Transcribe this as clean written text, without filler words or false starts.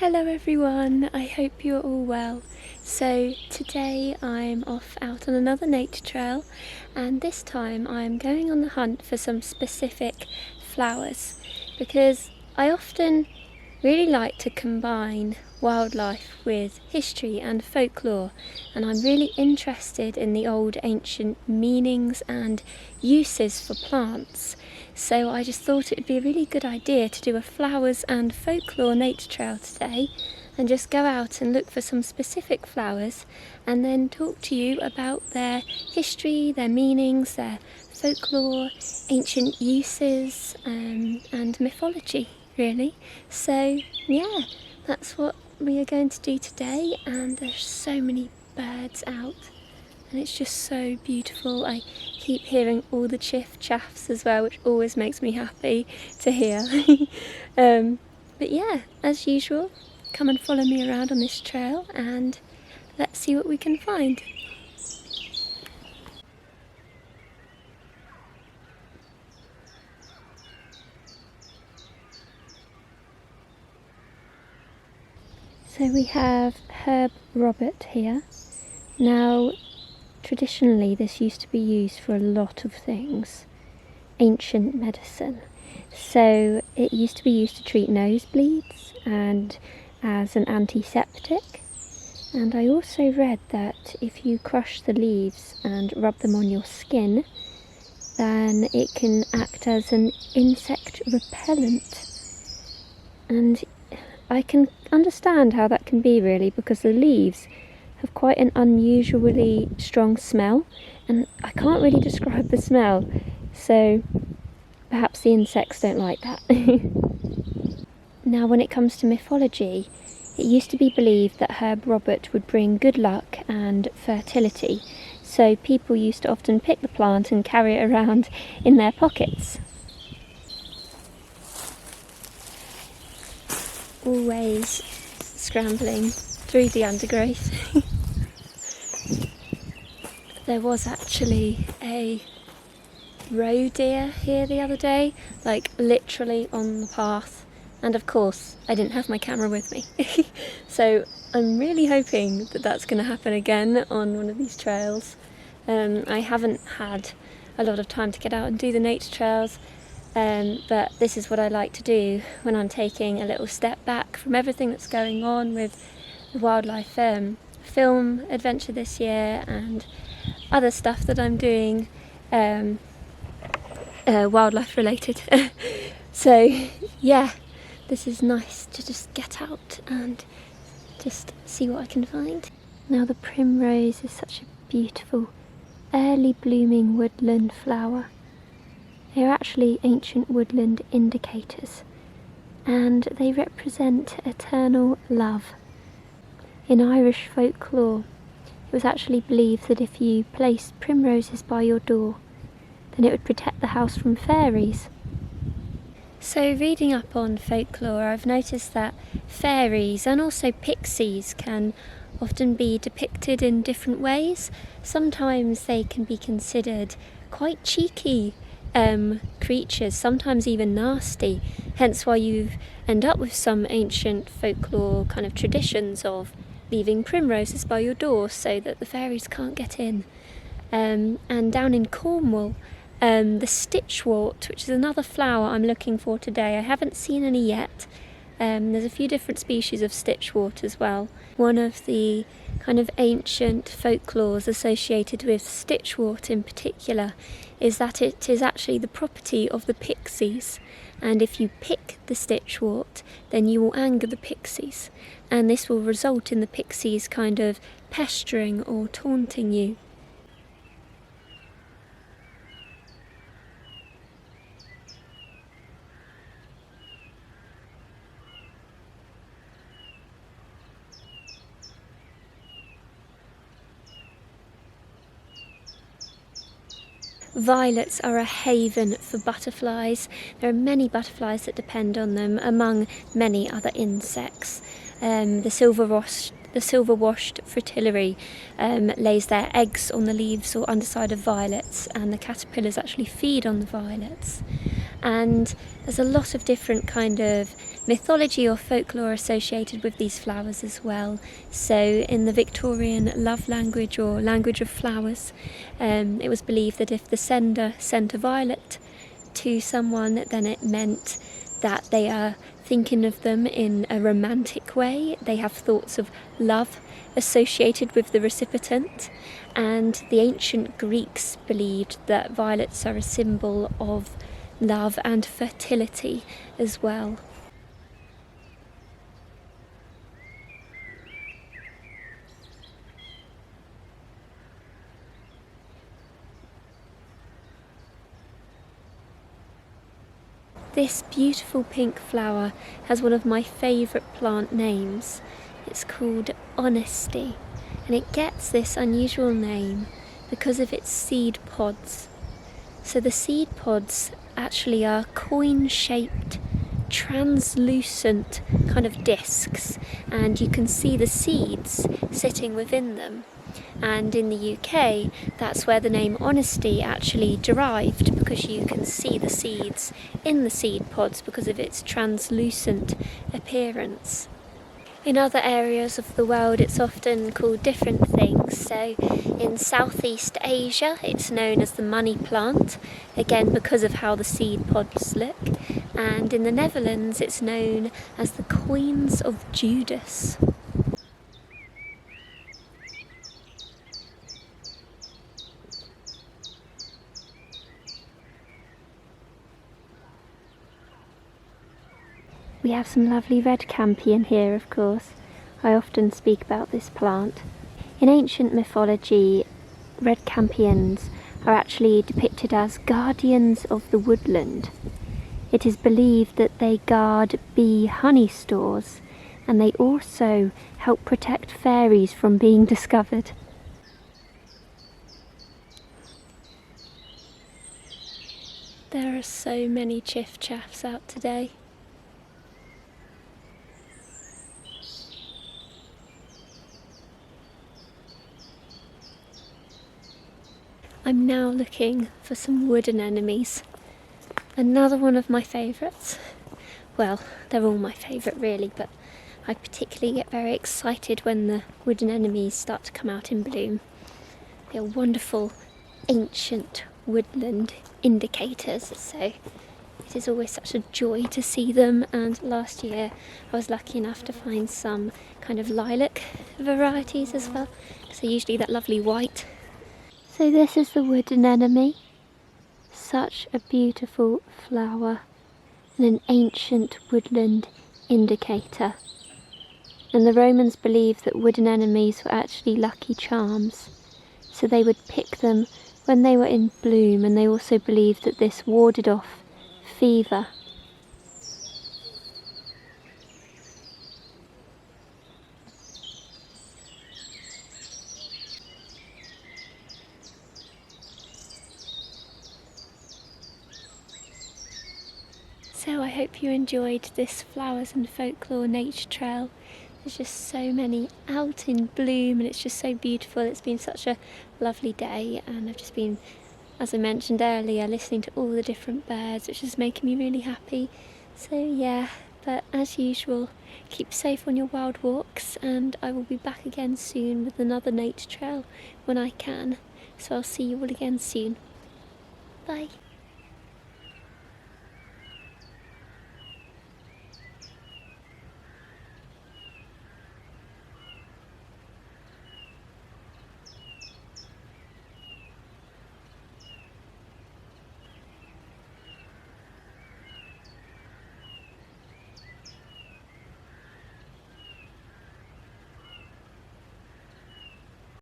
Hello everyone, I hope you're all well. So today I'm off out on another nature trail, and this time I'm going on the hunt for some specific flowers because I often really like to combine wildlife with history and folklore, and I'm really interested in the old ancient meanings and uses for plants. So I just thought it would be a really good idea to do a flowers and folklore nature trail today and just go out and look for some specific flowers and then talk to you about their history, their meanings, their folklore, ancient uses and mythology really. So yeah, that's what we are going to do today, and there's so many birds out and it's just so beautiful. I keep hearing all the chaffs as well, which always makes me happy to hear. But yeah, as usual, come and follow me around on this trail and let's see what we can find. So we have Herb Robert here. Now, traditionally this used to be used for a lot of things. Ancient medicine. So it used to be used to treat nosebleeds and as an antiseptic. And I also read that if you crush the leaves and rub them on your skin, then it can act as an insect repellent. And I can understand how that can be really, because the leaves have quite an unusually strong smell, and I can't really describe the smell, so perhaps the insects don't like that. Now, when it comes to mythology, it used to be believed that Herb Robert would bring good luck and fertility, so people used to often pick the plant and carry it around in their pockets. Always scrambling through the undergrowth. There was actually a roe deer here the other day, like literally on the path, and of course I didn't have my camera with me. So I'm really hoping that that's going to happen again on one of these trails. I haven't had a lot of time to get out and do the nature trails, but this is what I like to do when I'm taking a little step back from everything that's going on with the wildlife film adventure this year and other stuff that I'm doing wildlife related. So yeah, this is nice to just get out and just see what I can find. Now, the primrose is such a beautiful early blooming woodland flower. They are actually ancient woodland indicators, and they represent eternal love. In Irish folklore, it was actually believed that if you placed primroses by your door, then it would protect the house from fairies. So reading up on folklore, I've noticed that fairies and also pixies can often be depicted in different ways. Sometimes they can be considered quite cheeky creatures, sometimes even nasty, hence why you end up with some ancient folklore kind of traditions of leaving primroses by your door so that the fairies can't get in. And down in Cornwall, the stitchwort, which is another flower I'm looking for today. I haven't seen any yet. There's a few different species of stitchwort as well. One of the kind of ancient folklores associated with stitchwort in particular is that it is actually the property of the pixies, and if you pick the stitchwort then you will anger the pixies, and this will result in the pixies kind of pestering or taunting you. Violets are a haven for butterflies. There are many butterflies that depend on them, among many other insects. The silver-washed fritillary lays their eggs on the leaves or underside of violets, and the caterpillars actually feed on the violets. and there's a lot of different kind of mythology or folklore associated with these flowers as well. So in the Victorian love language or language of flowers, it was believed that if the sender sent a violet to someone, then it meant that they are thinking of them in a romantic way. They have thoughts of love associated with the recipient, and the ancient Greeks believed that violets are a symbol of love and fertility as well. This beautiful pink flower has one of my favourite plant names. It's called Honesty, and it gets this unusual name because of its seed pods. So the seed pods actually are coin-shaped, translucent kind of discs, and you can see the seeds sitting within them. And in the UK, that's where the name Honesty actually derived, because you can see the seeds in the seed pods because of its translucent appearance. In other areas of the world, it's often called different things. So in Southeast Asia, it's known as the money plant, again because of how the seed pods look. And in the Netherlands, it's known as the coins of Judas. We have some lovely red campion here, of course. I often speak about this plant. In ancient mythology, red campions are actually depicted as guardians of the woodland. It is believed that they guard bee honey stores, and they also help protect fairies from being discovered. There are so many chiff-chaffs out today. I'm now looking for some wooden anemones. Another one of my favourites. Well, they're all my favourite really, but I particularly get very excited when the wooden anemones start to come out in bloom. They're wonderful ancient woodland indicators, so it is always such a joy to see them. And last year I was lucky enough to find some kind of lilac varieties as well, so usually that lovely white. So this is the wooden anemone. Such a beautiful flower and an ancient woodland indicator. And the Romans believed that wooden anemones were actually lucky charms, so they would pick them when they were in bloom, and they also believed that this warded off fever. So I hope you enjoyed this Flowers and Folklore nature trail. There's just so many out in bloom and it's just so beautiful. It's been such a lovely day, and I've just been, as I mentioned earlier, listening to all the different birds, which is making me really happy. So yeah, but as usual, keep safe on your wild walks, and I will be back again soon with another nature trail when I can. So I'll see you all again soon. Bye.